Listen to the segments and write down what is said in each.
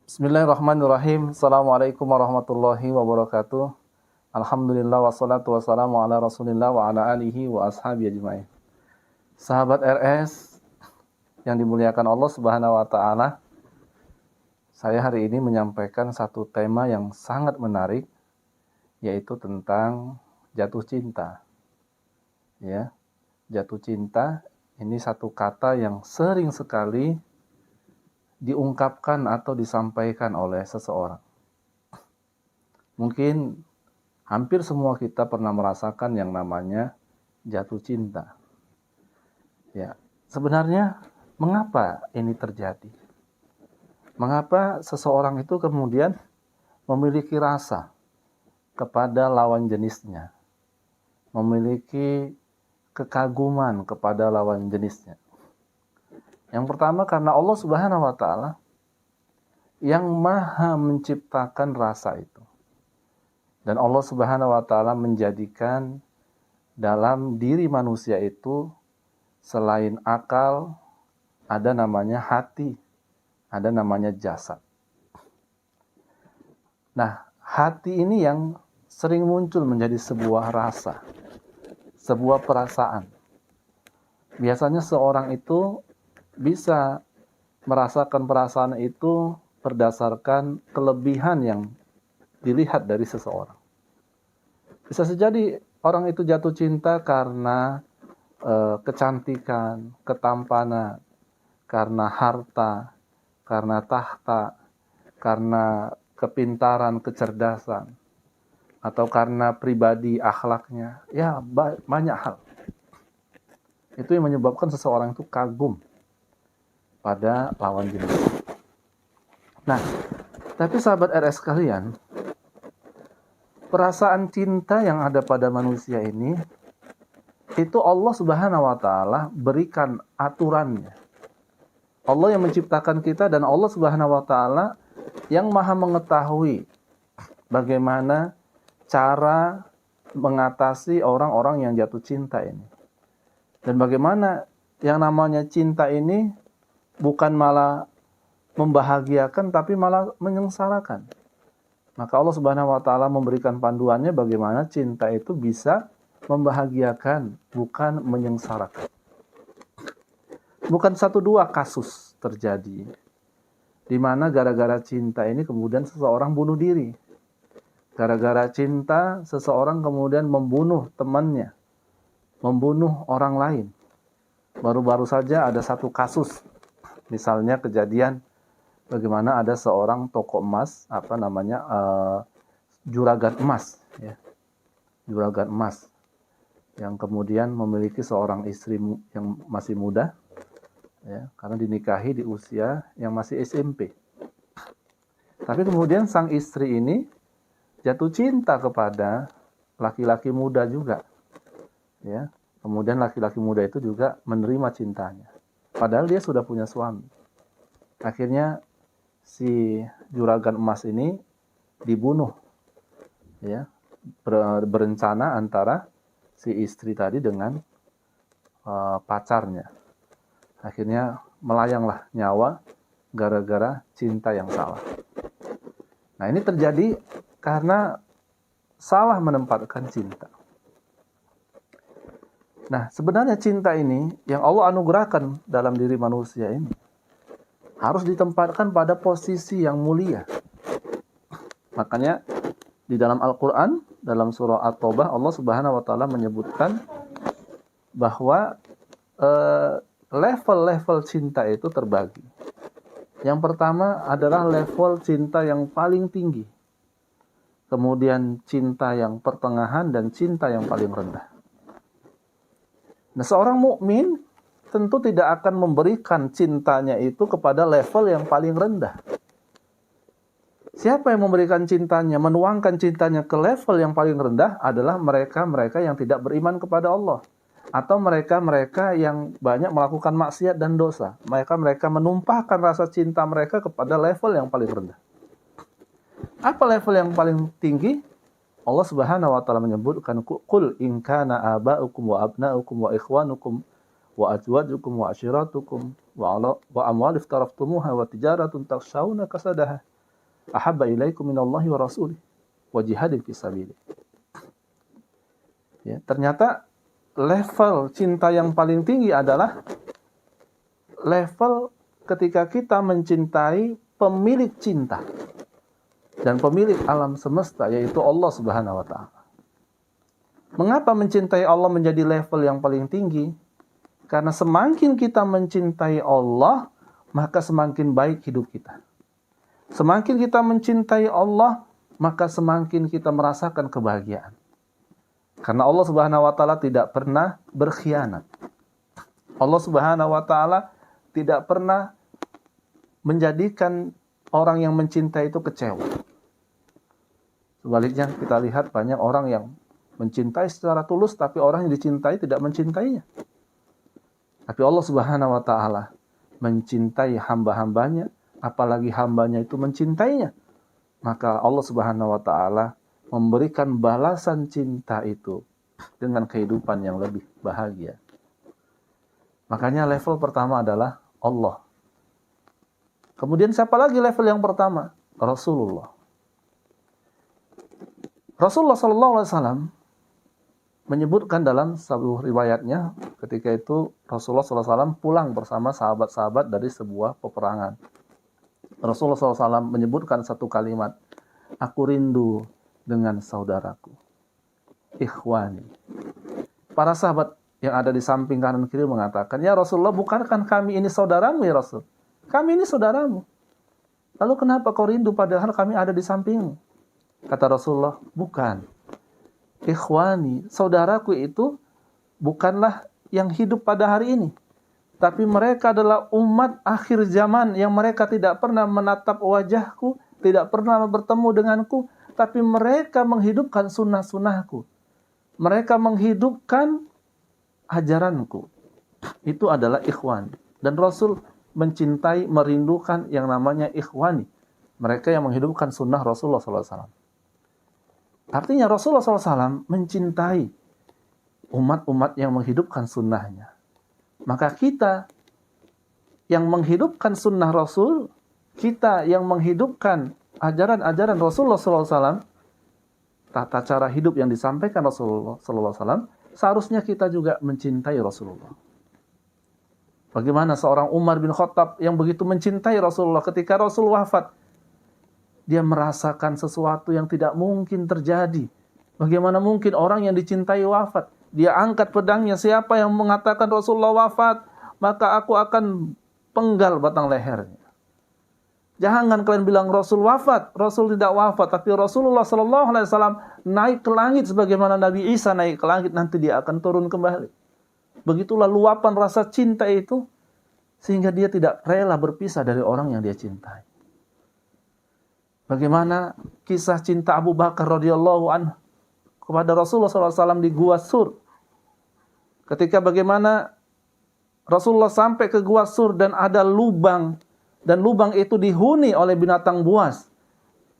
Bismillahirrahmanirrahim. Assalamualaikum warahmatullahi wabarakatuh. Alhamdulillah wassalatu wassalamu ala Rasulillah wa ala alihi wa ashabi ajmain. Sahabat RS yang dimuliakan Allah Subhanahu wa taala, saya hari ini menyampaikan satu tema yang sangat menarik, yaitu tentang jatuh cinta. Ya, jatuh cinta ini satu kata yang sering sekali diungkapkan atau disampaikan oleh seseorang. Mungkin hampir semua kita pernah merasakan yang namanya jatuh cinta. Ya, sebenarnya mengapa ini terjadi? Mengapa seseorang itu kemudian memiliki rasa kepada lawan jenisnya, memiliki kekaguman kepada lawan jenisnya? Yang pertama karena Allah Subhanahu wa taala yang Maha menciptakan rasa itu. Dan Allah Subhanahu wa taala menjadikan dalam diri manusia itu selain akal ada namanya hati, ada namanya jasad. Nah, hati ini yang sering muncul menjadi sebuah rasa, sebuah perasaan. Biasanya seorang itu bisa merasakan perasaan itu berdasarkan kelebihan yang dilihat dari seseorang. Bisa jadi orang itu jatuh cinta karena kecantikan, ketampanan, karena harta, karena tahta, karena kepintaran, kecerdasan, atau karena pribadi akhlaknya. Ya, banyak hal. Itu yang menyebabkan seseorang itu kagum pada lawan jenis. Nah, tapi sahabat RS kalian, perasaan cinta yang ada pada manusia ini, itu Allah Subhanahu wa taala berikan aturannya. Allah yang menciptakan kita dan Allah Subhanahu wa taala yang Maha mengetahui bagaimana cara mengatasi orang-orang yang jatuh cinta ini. Dan bagaimana yang namanya cinta ini bukan malah membahagiakan tapi malah menyengsarakan. Maka Allah Subhanahu wa taala memberikan panduannya bagaimana cinta itu bisa membahagiakan, bukan menyengsarakan. Bukan satu dua kasus terjadi di mana gara-gara cinta ini kemudian seseorang bunuh diri. Gara-gara cinta seseorang kemudian membunuh temannya, membunuh orang lain. Baru-baru saja ada satu kasus. Misalnya kejadian bagaimana ada seorang toko emas, juragan emas, ya, juragan emas, yang kemudian memiliki seorang istri yang masih muda, ya, karena dinikahi di usia yang masih SMP. Tapi kemudian sang istri ini jatuh cinta kepada laki-laki muda juga, ya. Kemudian laki-laki muda itu juga menerima cintanya. Padahal dia sudah punya suami. Akhirnya si juragan emas ini dibunuh, ya, berencana antara si istri tadi dengan pacarnya. Akhirnya melayanglah nyawa gara-gara cinta yang salah. Nah, ini terjadi karena salah menempatkan cinta. Nah, sebenarnya cinta ini yang Allah anugerahkan dalam diri manusia ini harus ditempatkan pada posisi yang mulia. Makanya di dalam Al-Quran, dalam surah At-Taubah, Allah Subhanahu wa taala menyebutkan bahwa level-level cinta itu terbagi. Yang pertama adalah level cinta yang paling tinggi. Kemudian cinta yang pertengahan dan cinta yang paling rendah. Nah, seorang mukmin tentu tidak akan memberikan cintanya itu kepada level yang paling rendah. Siapa yang memberikan cintanya, menuangkan cintanya ke level yang paling rendah adalah mereka-mereka yang tidak beriman kepada Allah. Atau mereka-mereka yang banyak melakukan maksiat dan dosa. Mereka menumpahkan rasa cinta mereka kepada level yang paling rendah. Apa level yang paling tinggi? Allah Subhanahu wa taala menyebutkan, qul in kana aba'ukum wa abna'ukum wa ikhwanukum wa azwajukum wa ashiratukum wa amwal iftaraftumuha wa tijaratun takhshawna kasadaha ahabba ilaikum minallahi wa rasulih wa jihadin fisabilih. Ya, ternyata level cinta yang paling tinggi adalah level ketika kita mencintai pemilik cinta dan pemilik alam semesta, yaitu Allah Subhanahu wa Ta'ala. Mengapa mencintai Allah menjadi level yang paling tinggi? Karena semakin kita mencintai Allah, maka semakin baik hidup kita. Semakin kita mencintai Allah, maka semakin kita merasakan kebahagiaan. Karena Allah Subhanahu wa Ta'ala tidak pernah berkhianat. Allah Subhanahu wa Ta'ala tidak pernah menjadikan orang yang mencintai itu kecewa. Sebaliknya kita lihat banyak orang yang mencintai secara tulus, tapi orang yang dicintai tidak mencintainya. Tapi Allah Subhanahu wa Ta'ala mencintai hamba-hambanya, apalagi hambanya itu mencintainya. Maka Allah Subhanahu wa Ta'ala memberikan balasan cinta itu dengan kehidupan yang lebih bahagia. Makanya level pertama adalah Allah. Kemudian siapa lagi level yang pertama? Rasulullah. Rasulullah SAW menyebutkan dalam sebuah riwayatnya, ketika itu Rasulullah SAW pulang bersama sahabat-sahabat dari sebuah peperangan. Rasulullah SAW menyebutkan satu kalimat, aku rindu dengan saudaraku, ikhwani. Para sahabat yang ada di samping kanan kiri mengatakan, ya Rasulullah, bukankah kami ini saudaramu ya Rasul? Kami ini saudaramu. Lalu kenapa kau rindu padahal kami ada di sampingmu? Kata Rasulullah, bukan. Ikhwani, saudaraku itu bukanlah yang hidup pada hari ini. Tapi mereka adalah umat akhir zaman yang mereka tidak pernah menatap wajahku, tidak pernah bertemu denganku, tapi mereka menghidupkan sunnah-sunnahku. Mereka menghidupkan ajaranku. Itu adalah ikhwan. Dan Rasul mencintai, merindukan yang namanya ikhwani. Mereka yang menghidupkan sunnah Rasulullah SAW. Artinya Rasulullah SAW mencintai umat-umat yang menghidupkan sunnahnya. Maka kita yang menghidupkan sunnah Rasul, kita yang menghidupkan ajaran-ajaran Rasulullah SAW, tata cara hidup yang disampaikan Rasulullah SAW, seharusnya kita juga mencintai Rasulullah. Bagaimana seorang Umar bin Khattab yang begitu mencintai Rasulullah ketika Rasul wafat, dia merasakan sesuatu yang tidak mungkin terjadi. Bagaimana mungkin orang yang dicintai wafat? Dia angkat pedangnya, siapa yang mengatakan Rasulullah wafat, maka aku akan penggal batang lehernya. Jangan kalian bilang Rasul wafat, Rasul tidak wafat, tapi Rasulullah SAW naik ke langit sebagaimana Nabi Isa naik ke langit, nanti dia akan turun kembali. Begitulah luapan rasa cinta itu, sehingga dia tidak rela berpisah dari orang yang dia cintai. Bagaimana kisah cinta Abu Bakar radhiyallahu anhu kepada Rasulullah SAW di Gua Sur. Ketika bagaimana Rasulullah sampai ke Gua Sur dan ada lubang, dan lubang itu dihuni oleh binatang buas.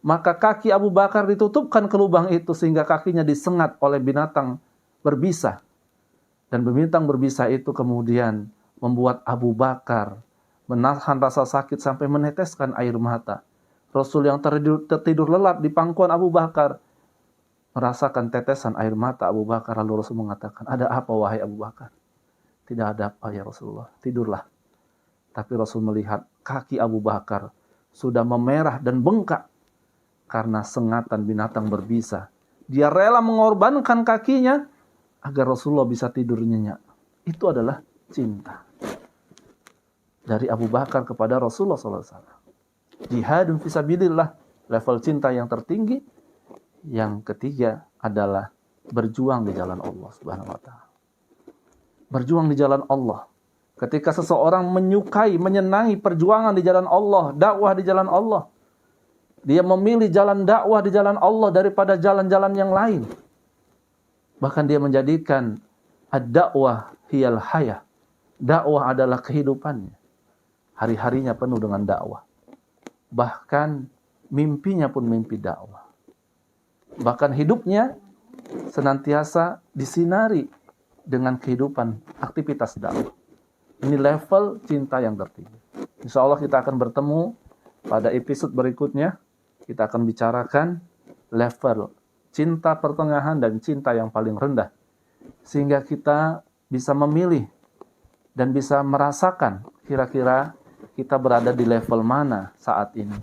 Maka kaki Abu Bakar ditutupkan ke lubang itu sehingga kakinya disengat oleh binatang berbisa. Dan binatang berbisa itu kemudian membuat Abu Bakar menahan rasa sakit sampai meneteskan air mata. Rasul yang tertidur lelap di pangkuan Abu Bakar merasakan tetesan air mata Abu Bakar. Lalu Rasul mengatakan, ada apa wahai Abu Bakar? Tidak ada apa ya Rasulullah, tidurlah. Tapi Rasul melihat kaki Abu Bakar sudah memerah dan bengkak karena sengatan binatang berbisa. Dia rela mengorbankan kakinya agar Rasulullah bisa tidur nyenyak. Itu adalah cinta dari Abu Bakar kepada Rasulullah SAW. Jihadun fisabilillah, level cinta yang tertinggi. Yang ketiga adalah berjuang di jalan Allah Subhanahu wa Ta'ala. Berjuang di jalan Allah. Ketika seseorang menyukai, menyenangi perjuangan di jalan Allah, dakwah di jalan Allah, dia memilih jalan dakwah di jalan Allah daripada jalan-jalan yang lain. Bahkan dia menjadikan ad-dakwah hiyal hayah. Dakwah adalah kehidupannya. Hari-harinya penuh dengan dakwah. Bahkan mimpinya pun mimpi dakwah. Bahkan hidupnya senantiasa disinari dengan kehidupan aktivitas dakwah. Ini level cinta yang tertinggi. Insya Allah kita akan bertemu pada episode berikutnya kita akan bicarakan level cinta pertengahan dan cinta yang paling rendah. Sehingga kita bisa memilih dan bisa merasakan kira-kira kita berada di level mana saat ini.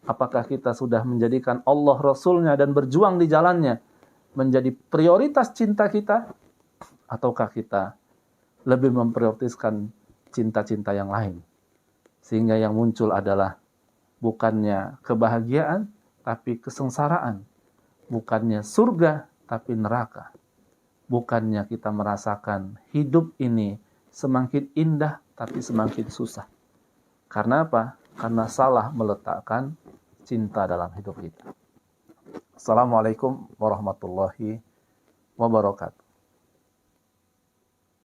Apakah kita sudah menjadikan Allah Rasulnya dan berjuang di jalannya menjadi prioritas cinta kita? Ataukah kita lebih memprioritaskan cinta-cinta yang lain? Sehingga yang muncul adalah bukannya kebahagiaan, tapi kesengsaraan. Bukannya surga, tapi neraka. Bukannya kita merasakan hidup ini semakin indah, tapi semakin susah. Karena apa? Karena salah meletakkan cinta dalam hidup kita. Assalamualaikum warahmatullahi wabarakatuh.